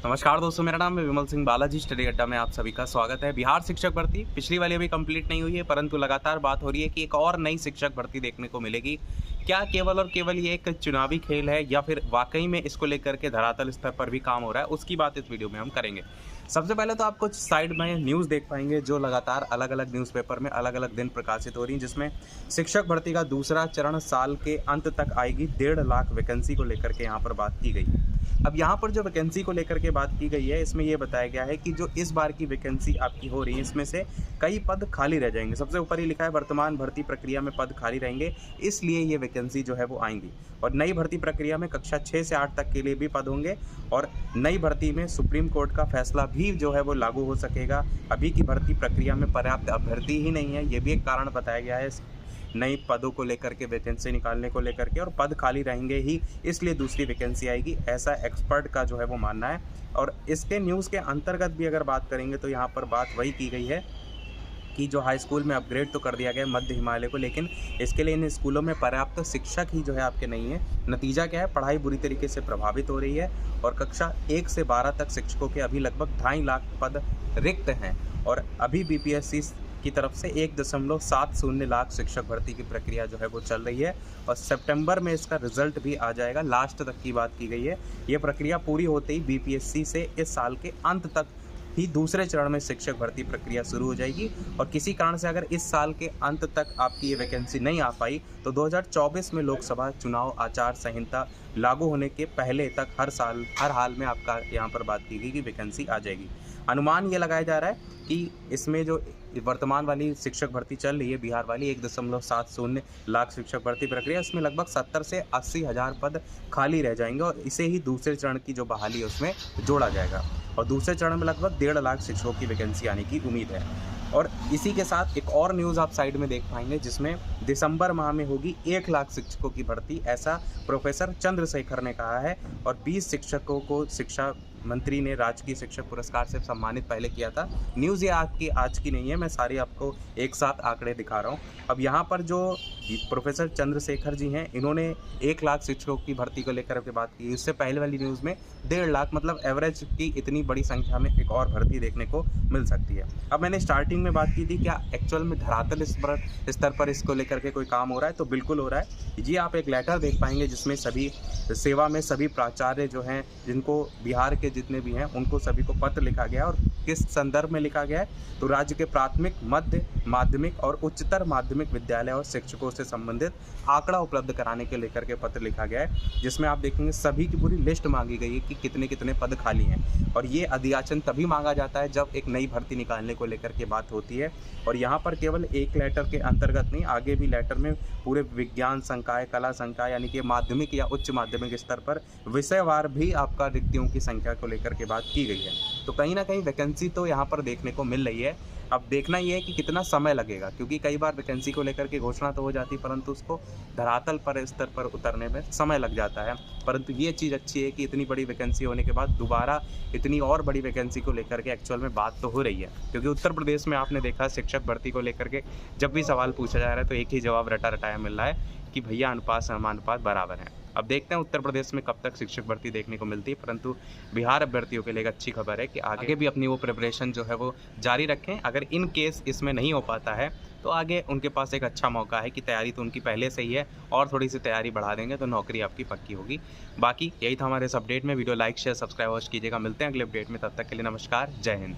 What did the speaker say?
नमस्कार दोस्तों, मेरा नाम है विमल सिंह बालाजी। स्टडी अड्डा में आप सभी का स्वागत है। बिहार शिक्षक भर्ती पिछली वाली अभी कंप्लीट नहीं हुई है, परंतु लगातार बात हो रही है कि एक और नई शिक्षक भर्ती देखने को मिलेगी। क्या केवल और केवल ये एक चुनावी खेल है या फिर वाकई में इसको लेकर के धरातल स्तर पर भी काम हो रहा है, उसकी बात इस वीडियो में हम करेंगे। सबसे पहले तो आप कुछ साइड में न्यूज़ देख पाएंगे जो लगातार अलग अलग न्यूज़पेपर में अलग अलग दिन प्रकाशित हो रही हैं, जिसमें शिक्षक भर्ती का दूसरा चरण साल के अंत तक आएगी। 1.5 लाख वैकेंसी को लेकर के यहाँ पर बात की गई। अब यहाँ पर जो वैकेंसी को लेकर के बात की गई है, इसमें ये बताया गया है कि जो इस बार की वैकेंसी आपकी हो रही है, इसमें से कई पद खाली रह जाएंगे। सबसे ऊपर ही लिखा है वर्तमान भर्ती प्रक्रिया में पद खाली रहेंगे, इसलिए ये वैकेंसी जो है वो आएंगी। और नई भर्ती प्रक्रिया में कक्षा 6 से 8 तक के लिए भी पद होंगे और नई भर्ती में सुप्रीम कोर्ट का फैसला भी जो है वो लागू हो सकेगा। अभी की भर्ती प्रक्रिया में पर्याप्त अभ्यर्थी ही नहीं है, ये भी एक कारण बताया गया है नई पदों को लेकर के, वैकेंसी निकालने को लेकर के, और पद खाली रहेंगे ही, इसलिए दूसरी वैकेंसी आएगी, ऐसा एक्सपर्ट का जो है वो मानना है। और इसके न्यूज़ के अंतर्गत भी अगर बात करेंगे तो यहाँ पर बात वही की गई है कि जो हाई स्कूल में अपग्रेड तो कर दिया गया है मध्य हिमालय को, लेकिन इसके लिए इन स्कूलों में पर्याप्त शिक्षक ही जो है आपके नहीं है। नतीजा क्या है, पढ़ाई बुरी तरीके से प्रभावित हो रही है और कक्षा 1 से 12 तक शिक्षकों के अभी लगभग 2.5 लाख पद रिक्त हैं और अभी बीपीएससी की तरफ से 1.70 लाख शिक्षक भर्ती की प्रक्रिया जो है वो चल रही है और सितंबर में इसका रिजल्ट भी आ जाएगा। लास्ट तक की बात की गई है। ये प्रक्रिया पूरी होते ही बीपीएससी से इस साल के अंत तक ही दूसरे चरण में शिक्षक भर्ती प्रक्रिया शुरू हो जाएगी। और किसी कारण से अगर इस साल के अंत तक आपकी ये वैकेंसी नहीं आ पाई तो 2024 में लोकसभा चुनाव आचार संहिता लागू होने के पहले तक हर हाल में आपका यहाँ पर बात की गई कि वैकेंसी आ जाएगी। अनुमान ये लगाया जा रहा है कि इसमें जो वर्तमान वाली शिक्षक भर्ती चल रही है बिहार वाली 1.70 लाख शिक्षक भर्ती प्रक्रिया, इसमें लगभग 70 से 80 हज़ार पद खाली रह जाएंगे और इसे ही दूसरे चरण की जो बहाली है उसमें जोड़ा जाएगा और दूसरे चरण में लगभग 1.5 लाख शिक्षकों की वैकेंसी आने की उम्मीद है। और इसी के साथ एक और न्यूज़ आप साइड में देख पाएंगे जिसमें दिसंबर माह में होगी 1 लाख शिक्षकों की भर्ती, ऐसा प्रोफेसर चंद्रशेखर ने कहा है। और 20 शिक्षकों को शिक्षा मंत्री ने राजकीय शिक्षक पुरस्कार से सम्मानित पहले किया था। न्यूज़ ये आपकी आज की नहीं है, मैं सारी आपको एक साथ आंकड़े दिखा रहा हूँ। अब यहाँ पर जो प्रोफेसर चंद्रशेखर जी हैं, इन्होंने 1 लाख शिक्षकों की भर्ती को लेकर के बात की। इससे पहले वाली न्यूज़ में 1.5 लाख, मतलब एवरेज की इतनी बड़ी संख्या में एक और भर्ती देखने को मिल सकती है। अब मैंने स्टार्टिंग में बात की थी क्या एक्चुअल में धरातल स्तर पर इसको लेकर के कोई काम हो रहा है, तो बिल्कुल हो रहा है जी। आप एक लेटर देख पाएंगे जिसमें सभी सेवा में सभी प्राचार्य जो हैं, जिनको बिहार के जितने भी हैं, उनको सभी को पत्र लिखा गया है। और किस संदर्भ में लिखा गया है, तो राज्य के प्राथमिक, मध्य माध्यमिक और उच्चतर माध्यमिक विद्यालय और शिक्षकों से संबंधित आंकड़ा उपलब्ध कराने के लेकर के पत्र लिखा गया है, जिसमें आप देखेंगे सभी की पूरी लिस्ट मांगी गई है कि कितने कितने पद खाली हैं। और ये अध्याचन तभी मांगा जाता है जब एक नई भर्ती निकालने को लेकर के बात होती है। और यहाँ पर केवल एक लेटर के अंतर्गत नहीं, आगे भी लेटर में पूरे विज्ञान संकाय, कला संकाय, यानी कि माध्यमिक या उच्च माध्यमिक स्तर पर विषयवार भी आपका रिक्तियों की संख्या को लेकर के बात की गई है। तो कहीं ना कहीं वैकेंसी तो यहाँ पर देखने को मिल रही है। अब देखना ये है कि कितना समय लगेगा, क्योंकि कई बार वैकेंसी को लेकर के घोषणा तो हो जाती है परंतु उसको धरातल पर स्तर पर उतरने में समय लग जाता है। परंतु ये चीज़ अच्छी है कि इतनी बड़ी वैकेंसी होने के बाद दोबारा इतनी और बड़ी वैकेंसी को लेकर के एक्चुअल में बात तो हो रही है। क्योंकि उत्तर प्रदेश में आपने देखा शिक्षक भर्ती को लेकर के जब भी सवाल पूछा जा रहा है तो एक ही जवाब रटा रटाया मिल रहा है कि भैया अनुपात समानुपात बराबर है। अब देखते हैं उत्तर प्रदेश में कब तक शिक्षक भर्ती देखने को मिलती है, परंतु बिहार अभ्यर्थियों के लिए एक अच्छी खबर है कि आगे भी अपनी वो प्रिपरेशन जो है वो जारी रखें। अगर इन केस इसमें नहीं हो पाता है तो आगे उनके पास एक अच्छा मौका है कि तैयारी तो उनकी पहले से ही है और थोड़ी सी तैयारी बढ़ा देंगे तो नौकरी आपकी पक्की होगी। बाकी यही था हमारे इस अपडेट में। वीडियो लाइक शेयर सब्सक्राइब कीजिएगा। मिलते हैं अगले अपडेट में, तब तक के लिए नमस्कार, जय हिंद।